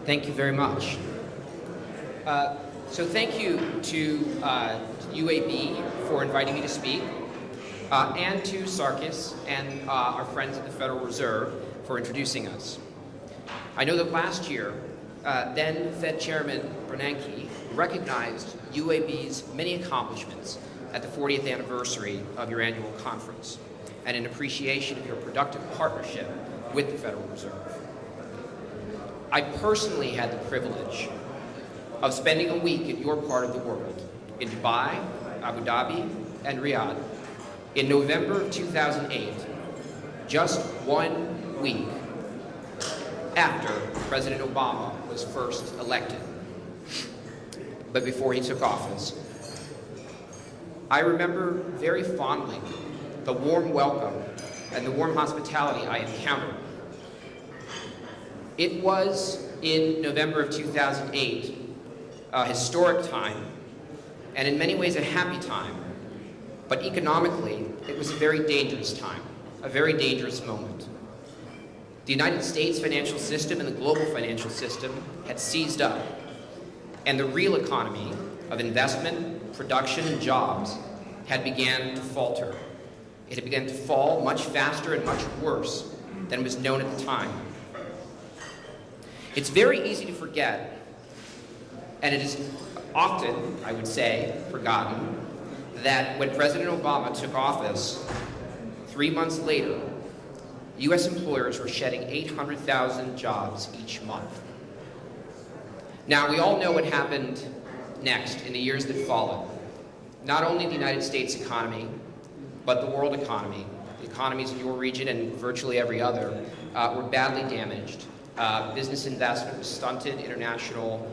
Thank you very much. So thank you to UAB for inviting me to speak, and to Sarkis and our friends at the Federal Reserve for introducing us. I know that last year, then Fed Chairman Bernanke recognized UAB's many accomplishments at the 40th anniversary of your annual conference, and in appreciation of your productive partnership with the Federal Reserve. I personally had the privilege of spending a week in your part of the world, in Dubai, Abu Dhabi, and Riyadh, in November of 2008, just 1 week after President Obama was first elected, but before he took office. I remember very fondly the warm welcome and the warm hospitality I encountered. It was, in November of 2008, a historic time, and in many ways a happy time, but economically, it was a very dangerous time, a very dangerous moment. The United States financial system and the global financial system had seized up, and the real economy of investment, production, and jobs had began to falter. It had begun to fall much faster and much worse than was known at the time. It's very easy to forget, and it is often, I would say, forgotten, that when President Obama took office, 3 months later, U.S. employers were shedding 800,000 jobs each month. Now, we all know what happened next in the years that followed. Not only the United States economy, but the world economy, the economies in your region and virtually every other, were badly damaged. Business investment was stunted, international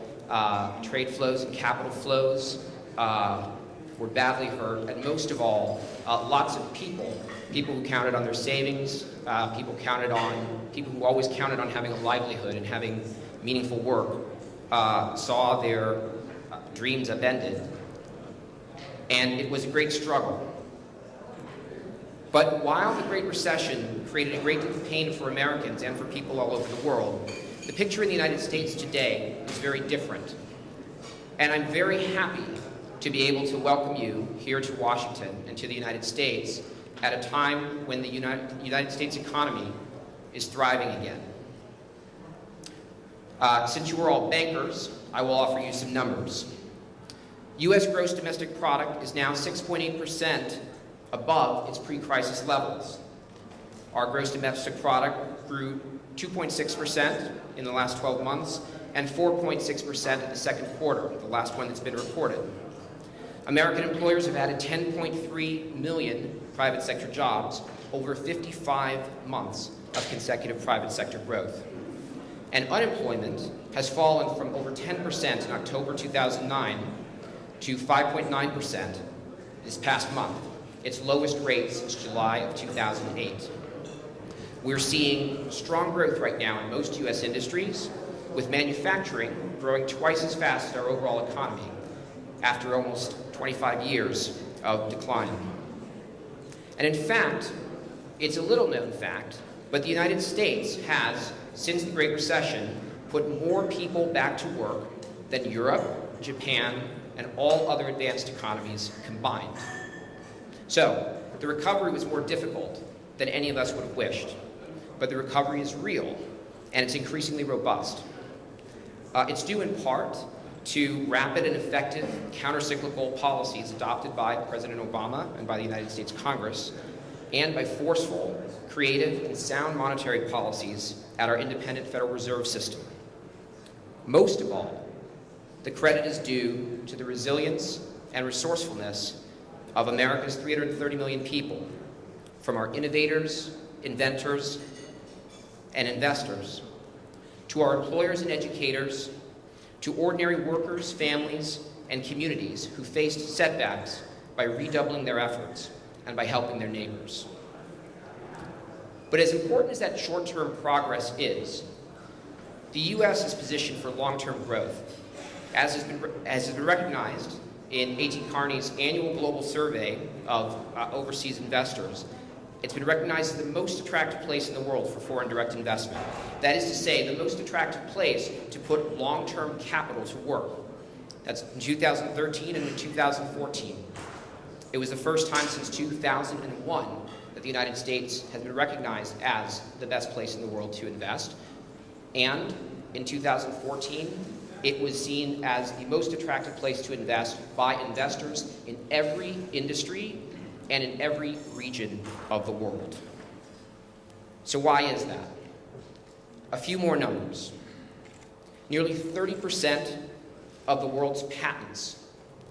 trade flows and capital flows were badly hurt, and most of all, lots of people who counted on their savings, people who always counted on having a livelihood and having meaningful work, saw their dreams upended. And it was a great struggle. But while the Great Recession created a great deal of pain for Americans and for people all over the world, the picture in the United States today is very different. And I'm very happy to be able to welcome you here to Washington and to the United States at a time when the United States economy is thriving again. Since you are all bankers, I will offer you some numbers. U.S. gross domestic product is now 6.8% above its pre-crisis levels. Our gross domestic product grew 2.6% in the last 12 months and 4.6% in the second quarter, the last one that's been reported. American employers have added 10.3 million private sector jobs over 55 months of consecutive private sector growth. And unemployment has fallen from over 10% in October 2009 to 5.9% this past month, its lowest rate since July of 2008. We're seeing strong growth right now in most U.S. industries, with manufacturing growing twice as fast as our overall economy after almost 25 years of decline. And in fact, it's a little-known fact, but the United States has, since the Great Recession, put more people back to work than Europe, Japan, and all other advanced economies combined. So, the recovery was more difficult than any of us would have wished, but the recovery is real, and it's increasingly robust. It's due in part to rapid and effective counter-cyclical policies adopted by President Obama and by the United States Congress, and by forceful, creative, and sound monetary policies at our independent Federal Reserve System. Most of all, the credit is due to the resilience and resourcefulness of America's 330 million people, from our innovators, inventors, and investors, to our employers and educators, to ordinary workers, families, and communities who faced setbacks by redoubling their efforts and by helping their neighbors. But as important as that short-term progress is, the U.S. is positioned for long-term growth, as has been recognized in A.T. Kearney's annual global survey of overseas investors. It's been recognized as the most attractive place in the world for foreign direct investment. That is to say, the most attractive place to put long-term capital to work. That's in 2013 and in 2014. It was the first time since 2001 that the United States has been recognized as the best place in the world to invest. And in 2014, it was seen as the most attractive place to invest by investors in every industry and in every region of the world. So why is that? A few more numbers. Nearly 30% of the world's patents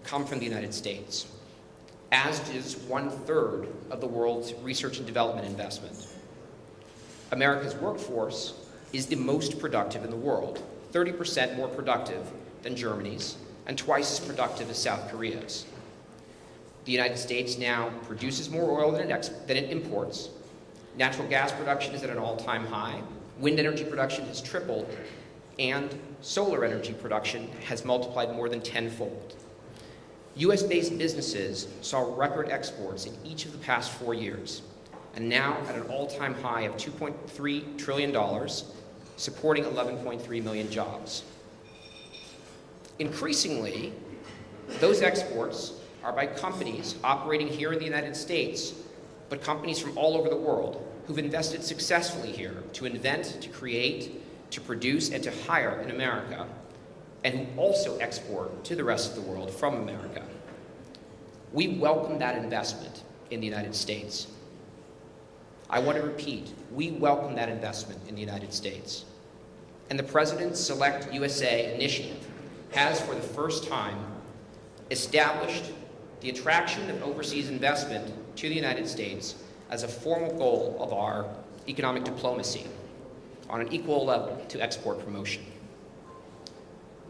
come from the United States, as does 1/3 of the world's research and development investment. America's workforce is the most productive in the world, 30% more productive than Germany's, and twice as productive as South Korea's. The United States now produces more oil than it imports. Natural gas production is at an all-time high. Wind energy production has tripled, and solar energy production has multiplied more than tenfold. U.S.-based businesses saw record exports in each of the past 4 years, and now at an all-time high of $2.3 trillion, supporting 11.3 million jobs. Increasingly, those exports are by companies operating here in the United States, but companies from all over the world who've invested successfully here to invent, to create, to produce, and to hire in America, and who also export to the rest of the world from America. We welcome that investment in the United States. I want to repeat, we welcome that investment in the United States. And the President's Select USA initiative has, for the first time, established the attraction of overseas investment to the United States as a formal goal of our economic diplomacy on an equal level to export promotion.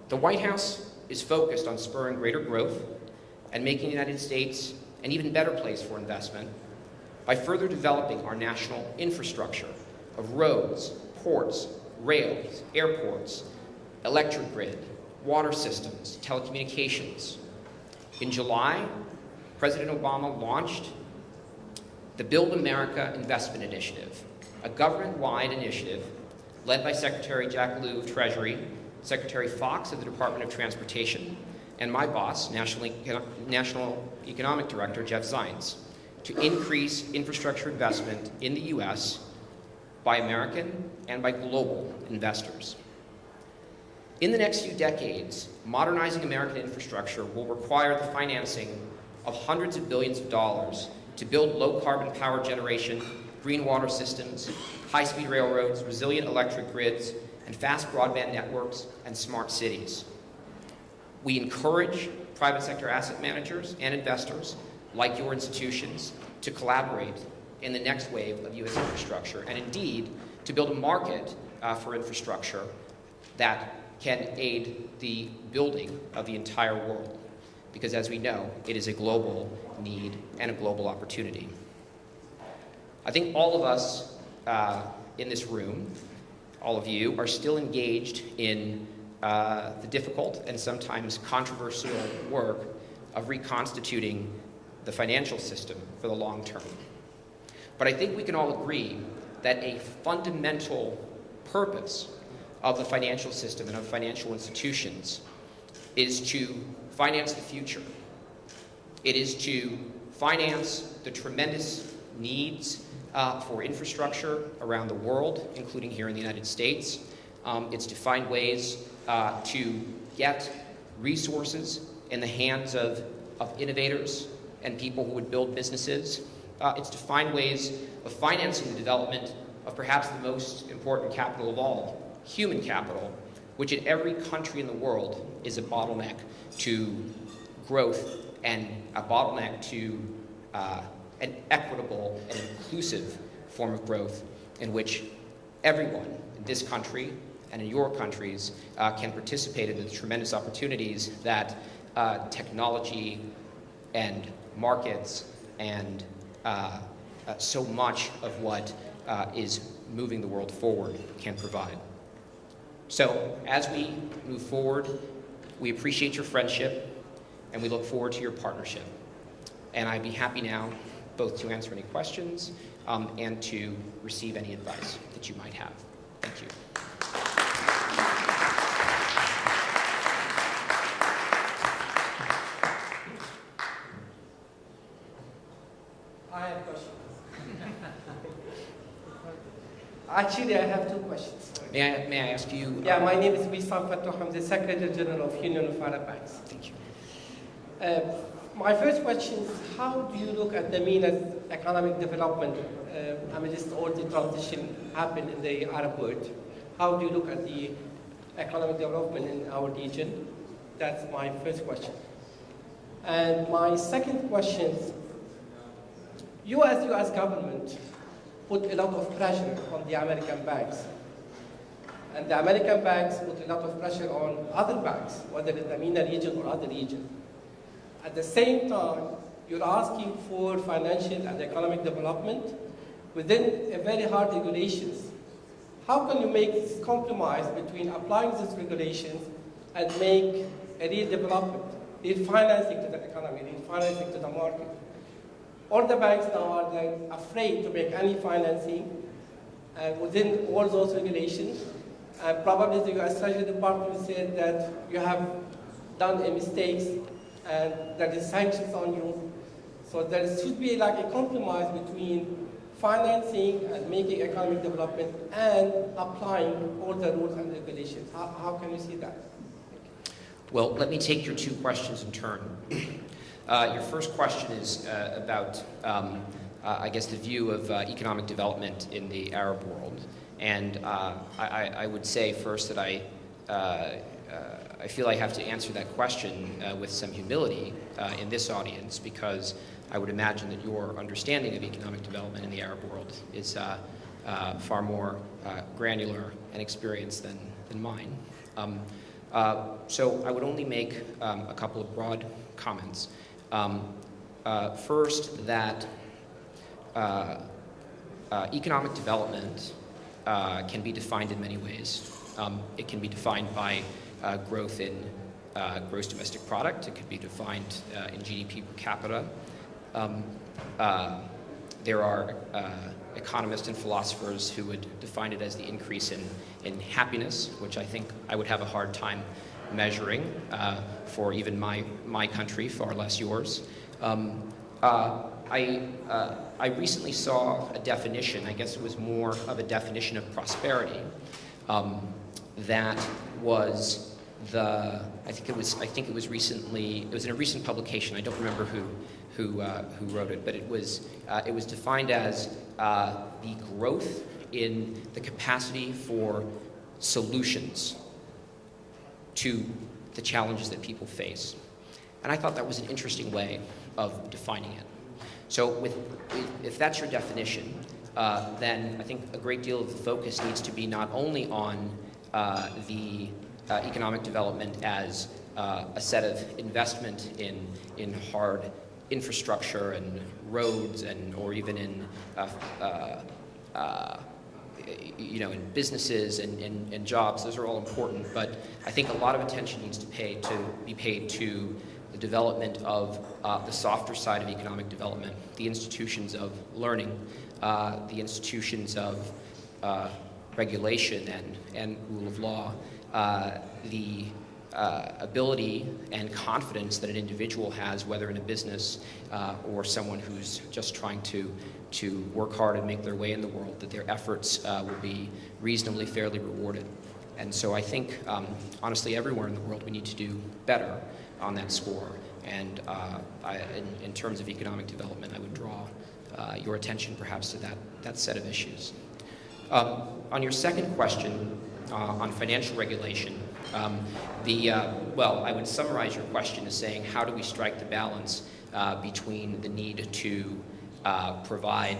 The White House is focused on spurring greater growth and making the United States an even better place for investment by further developing our national infrastructure of roads, ports, rails, airports, electric grid, water systems, telecommunications. In July, President Obama launched the Build America Investment Initiative, a government-wide initiative led by Secretary Jack Lew of Treasury, Secretary Fox of the Department of Transportation, and my boss, National Economic Director Jeff Zients, to increase infrastructure investment in the U.S. by American and by global investors. In the next few decades, modernizing American infrastructure will require the financing of hundreds of billions of dollars to build low-carbon power generation, green water systems, high-speed railroads, resilient electric grids, and fast broadband networks and smart cities. We encourage private sector asset managers and investors, like your institutions, to collaborate in the next wave of U.S. infrastructure, and indeed, to build a market for infrastructure that can aid the building of the entire world. Because as we know, it is a global need and a global opportunity. I think all of us in this room, all of you, are still engaged in the difficult and sometimes controversial work of reconstituting the financial system for the long term. But I think we can all agree that a fundamental purpose of the financial system and of financial institutions is to finance the future. It is to finance the tremendous needs for infrastructure around the world, including here in the United States. It's to find ways to get resources in the hands of innovators and people who would build businesses. It's to find ways of financing the development of perhaps the most important capital of all, human capital, which in every country in the world is a bottleneck to growth and a bottleneck to an equitable and inclusive form of growth in which everyone in this country and in your countries can participate in the tremendous opportunities that technology and markets and so much of what is moving the world forward can provide. So as we move forward, we appreciate your friendship and we look forward to your partnership. And I'd be happy now both to answer any questions and to receive any advice that you might have. Thank you. I have questions. Actually, I have two questions. May I ask you? Yeah, my name is Wissam Fattouh. I'm the Secretary General of Union of Arab Banks. Thank you. My first question is, how do you look at the MENA's economic development amidst all the transition happened in the Arab world? How do you look at the economic development in our region? That's my first question. And my second question is, U.S. government put a lot of pressure on the American banks. And the American banks put a lot of pressure on other banks, whether in the MENA region or other region. At the same time, you're asking for financial and economic development within a very hard regulations. How can you make this compromise between applying these regulations and make a real development, real financing to the economy, real financing to the market? All the banks now are afraid to make any financing within all those regulations. Probably the U.S. Treasury Department said that you have done a mistake and there is sanctions on you. So there should be like a compromise between financing and making economic development and applying all the rules and regulations. How can you see that? Well, let me take your two questions in turn. Your first question is about, I guess, the view of economic development in the Arab world. And I would say first that I feel I have to answer that question with some humility in this audience, because I would imagine that your understanding of economic development in the Arab world is far more granular and experienced than mine. So I would only make a couple of broad comments. First, that economic development can be defined in many ways. It can be defined by growth in gross domestic product. It could be defined in GDP per capita. There are economists and philosophers who would define it as the increase in happiness, which I think I would have a hard time measuring for even my country, far less yours. I recently saw a definition, I guess it was more of a definition of prosperity, that was I think it was recently, it was in a recent publication, I don't remember who wrote it, but it was defined as the growth in the capacity for solutions to the challenges that people face. And I thought that was an interesting way of defining it. So if that's your definition, then I think a great deal of the focus needs to be not only on the economic development as a set of investment in hard infrastructure and roads, or even in in businesses and jobs. Those are all important, but I think a lot of attention needs to be paid to the development of the softer side of economic development, the institutions of learning, the institutions of regulation and rule of law, the ability and confidence that an individual has, whether in a business or someone who's just trying to work hard and make their way in the world, that their efforts will be reasonably fairly rewarded. And so I think, honestly, everywhere in the world we need to do better on that score. And in terms of economic development, I would draw your attention perhaps to that set of issues. On your second question on financial regulation, I would summarize your question as saying, how do we strike the balance between the need to provide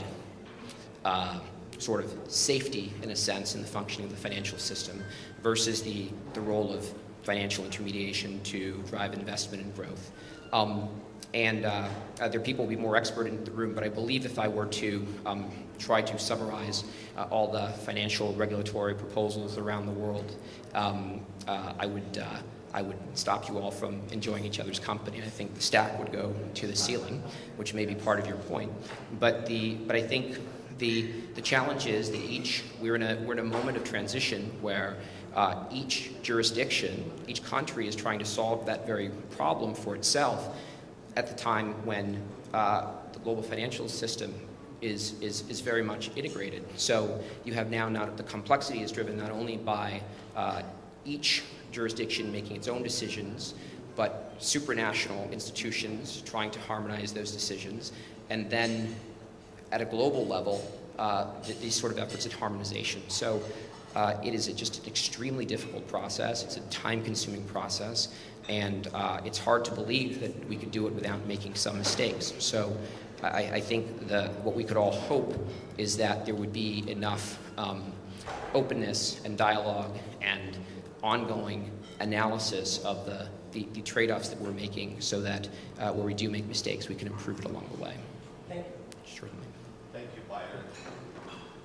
sort of safety, in a sense, in the functioning of the financial system versus the role of financial intermediation to drive investment and growth. There are people who will be more expert in the room, but I believe if I were to try to summarize all the financial regulatory proposals around the world, I would stop you all from enjoying each other's company. I think the stack would go to the ceiling, which may be part of your point. But I think The challenge is that we're in a moment of transition where each jurisdiction, each country is trying to solve that very problem for itself at the time when the global financial system is very much integrated. So you have now the complexity is driven not only by each jurisdiction making its own decisions, but supranational institutions trying to harmonize those decisions, and then at a global level, these sort of efforts at harmonization. So it is just an extremely difficult process. It's a time-consuming process, and it's hard to believe that we could do it without making some mistakes. So I think what we could all hope is that there would be enough openness and dialogue and ongoing analysis of the trade-offs that we're making, so that where we do make mistakes, we can improve it along the way. Thank you. Sure.